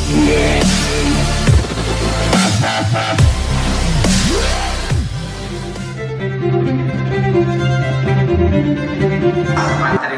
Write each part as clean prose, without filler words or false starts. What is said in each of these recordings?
Materi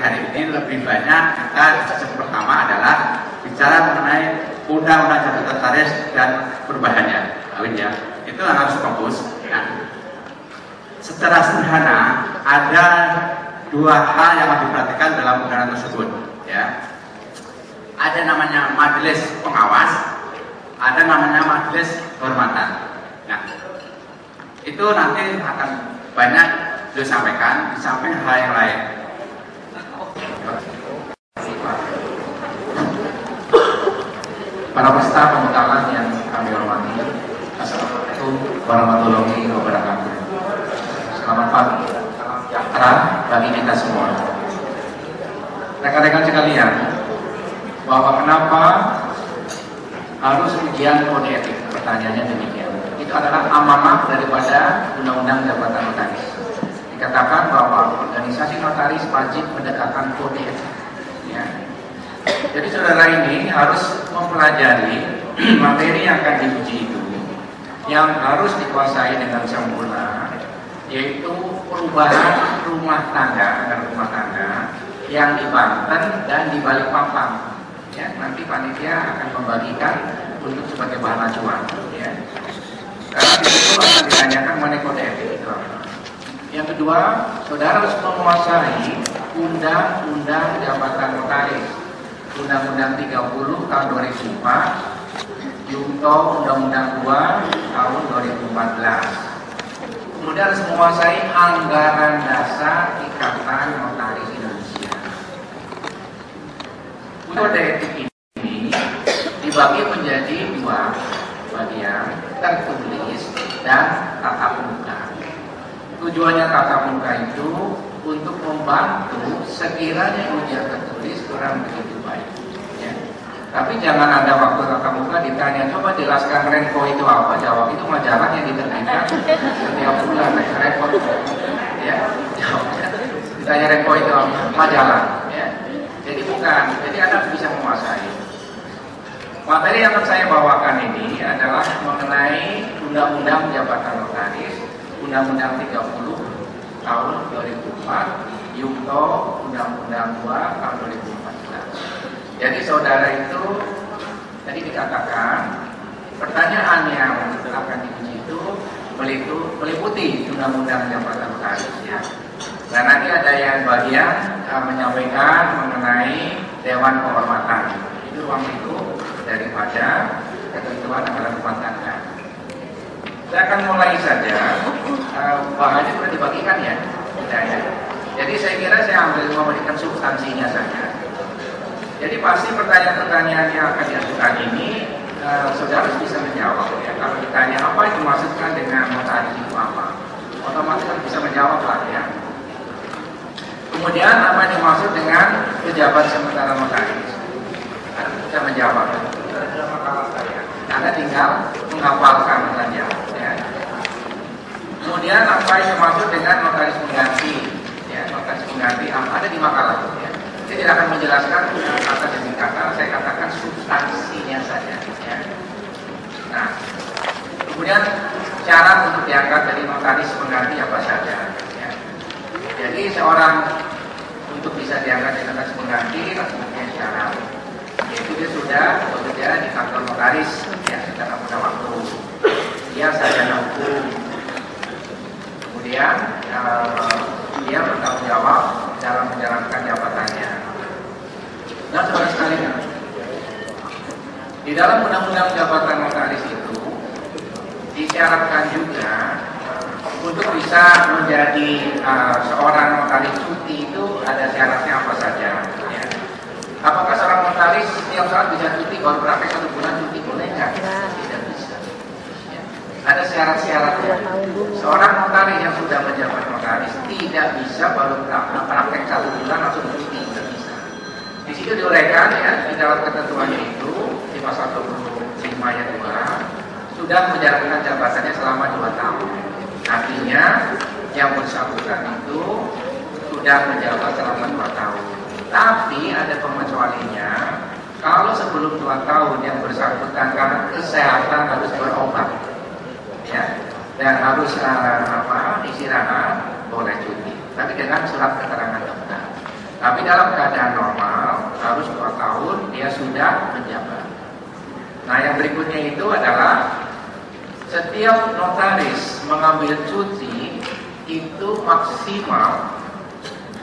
hari ini lebih banyak kita sesi pertama adalah bicara mengenai undang-undang jabatan notaris dan perubahannya, ya. Itu yang harus fokus. Ya. Secara sederhana ada dua hal yang harus diperhatikan dalam undang-undang tersebut. Ya. Ada namanya majelis pengawas, ada namanya majelis kehormatan. Nah, itu nanti akan banyak disampaikan di samping hal yang lain. Para peserta pemutaran yang kami hormati, Assalamualaikum warahmatullahi wabarakatuh. Selamat pagi, salam sejahtera bagi kita semua. Rekan-rekan sekalian, bahwa kenapa harus ujian kode etik? Pertanyaannya demikian. Itu adalah amanah daripada Undang-Undang Jabatan Notaris. Dikatakan bahwa organisasi notaris wajib mendekatkan kode etik. Ya. Jadi saudara ini harus mempelajari materi yang akan diuji itu, yang harus dikuasai dengan sempurna, yaitu perubahan rumah tangga yang di Banten dan di Balikpapan. Ya, nanti panitia akan membagikan untuk sebagai bahan acuan. Ya. Karena di situ akan ditanyakan mengenai kode etik itu. Yang kedua, saudara harus menguasai Undang-Undang Jabatan Notaris, Undang-Undang 30 tahun 2004, Junto Undang-Undang 2 tahun 2014. Kemudian harus menguasai Anggaran Dasar Ikatan Notaris Indonesia. Kode etik ini dibagi menjadi dua bagian, tertulis dan tatap muka. Tujuannya tatap muka itu untuk membantu sekiranya ujian tertulis kurang begitu baik. Ya. Tapi jangan ada waktu tatap muka ditanya, coba jelaskan Renko itu apa? Jawab, itu majalah yang diterbitkan setiap bulan. Repot. Ya, jawabnya. Ditanya Renko itu apa? Majalah. Ya. Jadi bukan. Jadi Anda bisa menguasai. Materi yang akan saya bawakan ini adalah mengenai Undang-Undang Jabatan Notaris, Undang-Undang 30 tahun 2004, Junto Undang-Undang 2 tahun 2014. Jadi saudara itu tadi dikatakan pertanyaan yang akan diuji itu meliputi Undang-Undang Jabatan Notaris, ya. Dan nanti ada yang bagian menyampaikan mengenai Dewan Kehormatan. Itu ruang itu daripada ketentuan anggaran rumah tangga. Saya akan mulai saja. Bahannya sudah dibagikan ya, ya. Jadi saya kira saya ambil memberikan substansinya saja. Jadi pasti pertanyaan-pertanyaan yang akan diajukan ini saudara harus bisa menjawab ya. Kalau ditanya apa itu maksudkan dengan notaris itu apa, otomatis harus bisa menjawab lah ya. Kemudian apa yang dimaksud dengan pejabat sementara notaris, harus bisa menjawab. Dalam makalah saya, Anda tinggal menghafalkan saja. Ya. Kemudian apa yang dimaksud dengan notaris pengganti? Ya, notaris pengganti ada di makalah. Ya. Saya tidak akan menjelaskan kata demi kata, saya katakan substansinya saja. Ya. Nah, kemudian syarat untuk diangkat dari notaris pengganti apa saja? Ya. Jadi seorang untuk bisa diangkat dari notaris pengganti harus mempunyai syarat, yaitu dia sudah bekerja di kantor notaris ya secara pada waktu, dia sarjana hukum, kemudian dia bertanggung jawab dalam menjalankan jabatannya. Nah, saudara sekalian, di dalam Undang-Undang Jabatan Notaris itu disyaratkan juga untuk bisa menjadi seorang notaris cuti itu ada syaratnya apa saja. Ya. Apakah seorang notaris setiap saat bisa cuti, baru praktek 1 bulan cuti, boleh nggak? Tidak bisa. Ya. Ada syarat-syaratnya. Seorang notaris yang sudah menjabat notaris tidak bisa baru praktek 1 bulan langsung cuti, tidak bisa. Di situ diuraikan ya, di dalam ketentuannya itu di pasal 25 ayat 2 sudah menjalankan jabatannya selama 2 tahun. Artinya yang bersangkutan itu sudah menjabat selama 2 tahun. Tapi ada pengecualiannya. Kalau sebelum 2 tahun yang bersangkutan karena kesehatan harus berobat, ya, dan harus istirahat, boleh cuti. Tapi dengan surat keterangan dokter. Tapi dalam keadaan normal harus 2 tahun dia sudah menjabat. Nah, yang berikutnya itu adalah setiap notaris mengambil cuti itu maksimal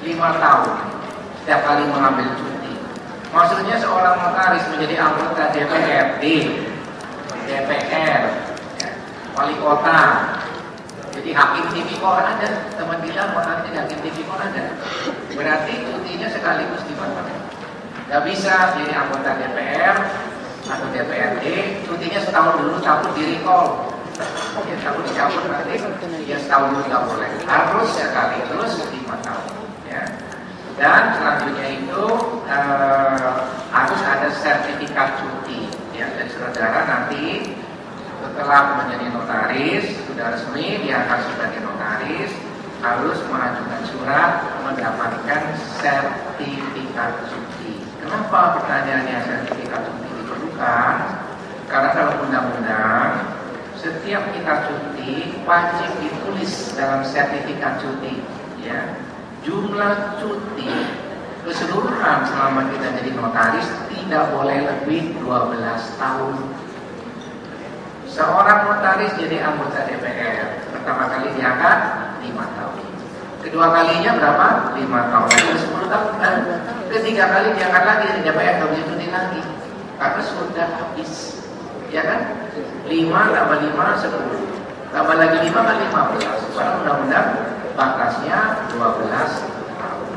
5 tahun setiap kali mengambil cuti. Maksudnya seorang notaris menjadi anggota DPRD, DPR, ya, wali kota, jadi hakim tipikor ada. Teman bilang notaris jadi hakim tipikor ada. Berarti cutinya sekaligus 5 tahun. Gak bisa jadi anggota DPR atau DPRD, cutinya setahun dulu takut di-recall. Ya, takut dicabut nanti, ya setahun dulu gak boleh. Harus sekali terus 5 tahun. Ya. Dan selanjutnya itu harus ada sertifikat cuti. Ya, dan saudara nanti setelah menjadi notaris sudah resmi diangkat sebagai notaris, harus mengajukan surat mendapatkan sertifikat cuti. Kenapa pertanyaannya sertifikat cuti diperlukan? Karena dalam undang-undang setiap kita cuti wajib ditulis dalam sertifikat cuti, ya, jumlah cuti keseluruhan selama kita jadi notaris tidak boleh lebih 12 tahun. Seorang notaris jadi anggota DPR pertama kali diangkat 5 tahun. Kedua kalinya berapa? 5 tahun. 10 tahun kan? Ketiga kali diangkat lagi dari DPR, gak bisa cuti lagi karena sudah habis. Ya kan? 5 tambah 5 10. Tambah lagi 5 kali 15. Karena undang-undang batasnya 12 tahun.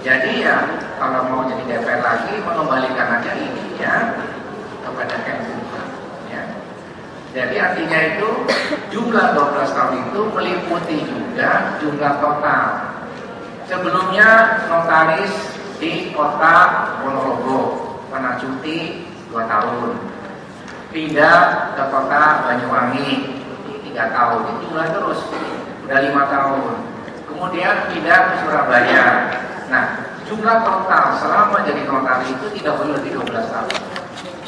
Jadi ya kalau mau jadi DPR lagi mengembalikan aja ini ya kepada Kemenkumham. Jadi artinya itu jumlah 12 tahun itu meliputi juga jumlah total. Sebelumnya notaris di kota Ponorogo pernah cuti 2 tahun. Pindah ke kota Banyuwangi 3 tahun. Ini jumlah terus udah 5 tahun. Kemudian pindah ke Surabaya. Nah, jumlah total selama jadi notaris itu tidak boleh lebih 12 tahun.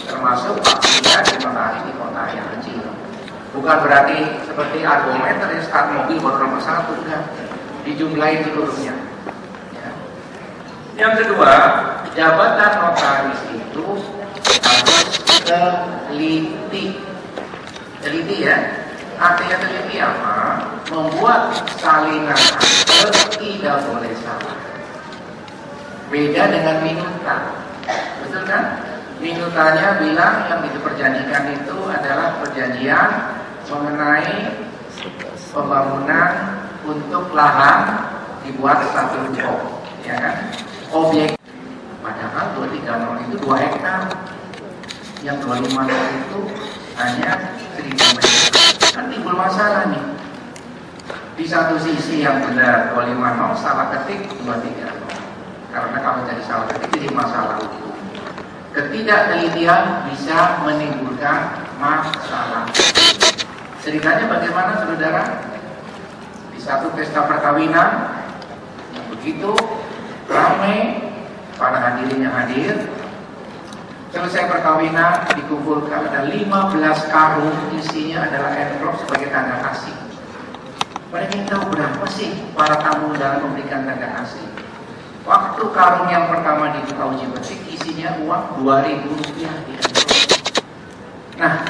Termasuk waktunya di notaris di kota yang kecil. Bukan berarti seperti argumenter yang start mobil baru nomor 1, enggak. Dijumlahin seluruhnya. Ya. Yang kedua, jabatan notaris itu harus teliti. Teliti ya. Artinya teliti apa? Membuat salinan akte tidak boleh salah. Beda dengan minuta. Betul kan? Minutanya bilang yang diperjanjikan itu adalah perjanjian mengenai pembangunan untuk lahan dibuat 1 blok, ya kan? Objek. Padahal 230 itu 2 hektar, yang 250 itu hanya 1000 meter. Kan timbul masalah nih. Di satu sisi yang benar 250 salah ketik 230. Karena kalau jadi salah ketik jadi masalah hukum. Ketidaktelitian bisa menimbulkan masalah. Ceritanya bagaimana saudara? Di satu pesta perkawinan yang begitu ramai, para hadirinnya hadir. Selesai perkawinan dikumpulkan ada 15 karung, isinya adalah envelope sebagai tanda kasih. Mereka ingin tahu berapa sih para tamu dalam memberikan tanda kasih. Waktu karung yang pertama dibuka uji petik, isinya uang Rp2.000 di envelope. Nah,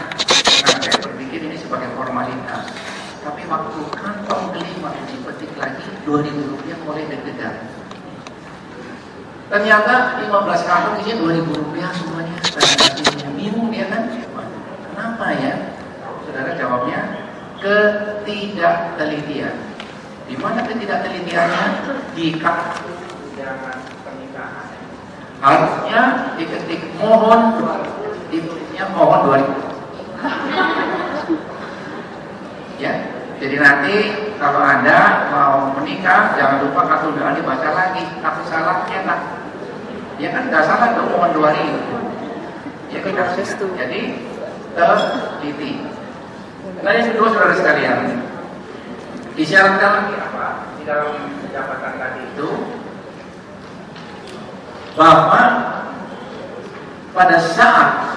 saya berpikir ini sebagai formalitas. Tapi waktu kantong kelima uji petik lagi, Rp2.000 mulai deg-degan. Ternyata 15 kantong isinya Rp2.000 semuanya. Tanda bingung dia kan? Kenapa ya? Saudara jawabnya, ketidaktelitian. Di mana ketidaktelitiannya? Di pernikahan. Harusnya diketik mohon, ditulisnya mohon 2000. Ya, jadi nanti kalau Anda mau menikah jangan lupa kartu undangan dibaca lagi. Tapi salahnya lah. Ya kan nggak salah dong mohon 2000. Ya kita jadi teliti. Nah yang kedua saudara sekalian, disyaratkan lagi apa di dalam jabatan tadi itu? Bahwa pada saat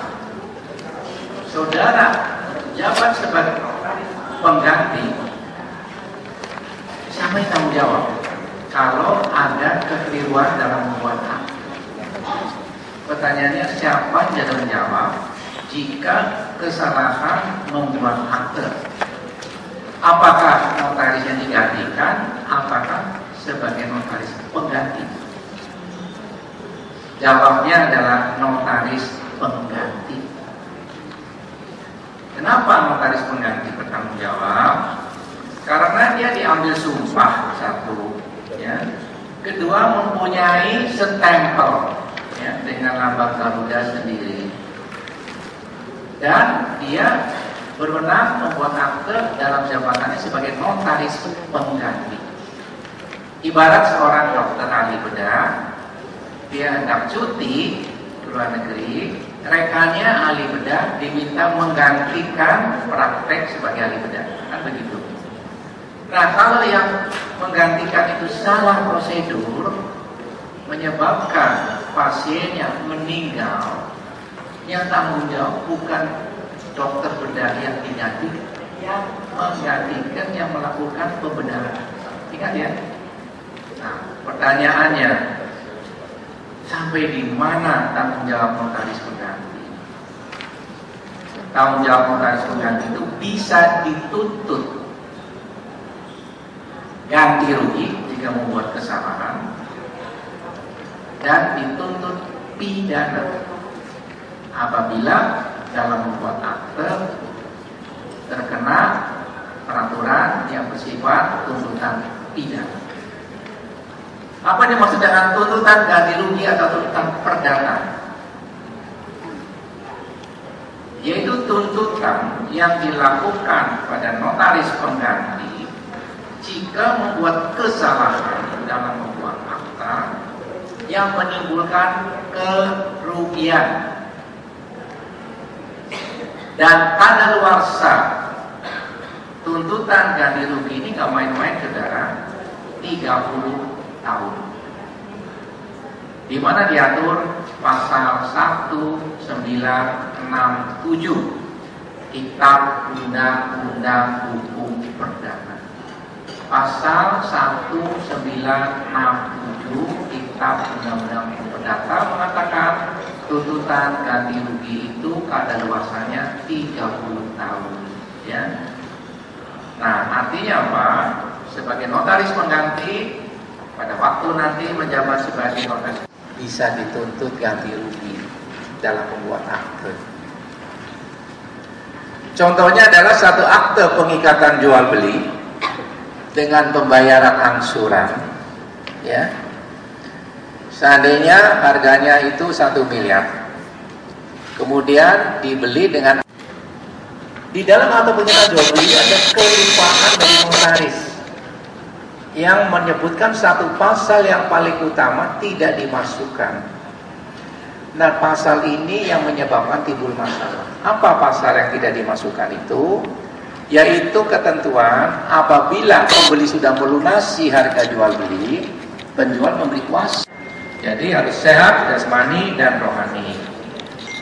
saudara jabat sebagai pengganti, siapa yang tanggung jawab kalau ada kekeliruan dalam membuat hak? Pertanyaannya, siapa yang tanggung jawab jika kesalahan membuat akte? Apakah notaris yang digantikan, apakah sebagai notaris pengganti? Jawabnya adalah notaris pengganti. Kenapa notaris pengganti bertanggung jawab? Karena dia diambil sumpah, satu, ya. Kedua, mempunyai stempel, ya, dengan lambang Garuda sendiri. Dan dia berwenang membuat akte dalam jabatannya sebagai notaris pengganti. Ibarat seorang dokter ahli bedah, dia hendak cuti ke luar negeri, rekannya ahli bedah diminta menggantikan praktek sebagai ahli bedah, kan begitu. Nah, kalau yang menggantikan itu salah prosedur, menyebabkan pasiennya meninggal, yang tanggung jawab bukan dokter bedah yang diganti, yang menggantikan, yang melakukan pembedahan. Ingat ya. Nah, pertanyaannya, sampai di mana tanggung jawab notaris pengganti? Tanggung jawab notaris pengganti itu bisa dituntut ganti rugi jika membuat kesalahan, dan dituntut pidana apabila dalam membuat akte terkena peraturan yang bersifat tuntutan pidana. Apa yang dimaksud dengan tuntutan ganti rugi atau tuntutan perdata? Yaitu tuntutan yang dilakukan pada notaris pengganti jika membuat kesalahan dalam membuat akta yang menimbulkan kerugian. Dan kadaluarsa tuntutan ganti rugi ini gak main-main, saudara, 30 tahun. Di mana diatur pasal 1967 Kitab Undang-Undang Hukum Perdata. Pasal 1967 Kitab Undang-Undang Hukum Perdata mengatakan tuntutan ganti rugi itu kadaluarsanya 30 tahun, ya. Nah, artinya apa? Sebagai notaris pengganti, pada waktu nanti menjabat sebagai notaris bisa dituntut ganti rugi dalam membuat akte. Contohnya adalah satu akte pengikatan jual beli dengan pembayaran angsuran, ya. Seandainya harganya itu 1 miliar, kemudian dibeli dengan, di dalam akte pengikatan jual beli ada kelupaan dari notaris yang menyebutkan satu pasal yang paling utama tidak dimasukkan. Nah, pasal ini yang menyebabkan timbul masalah. Apa pasal yang tidak dimasukkan itu? Yaitu ketentuan apabila pembeli sudah melunasi harga jual beli, penjual memberi kuasa. Jadi harus sehat jasmani dan rohani.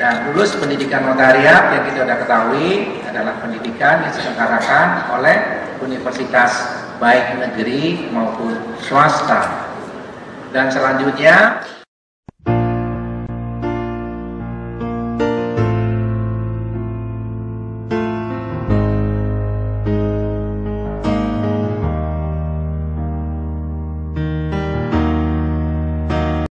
Dan lulus pendidikan notariat yang kita sudah ketahui adalah pendidikan yang diselenggarakan oleh universitas baik negeri maupun swasta. Dan selanjutnya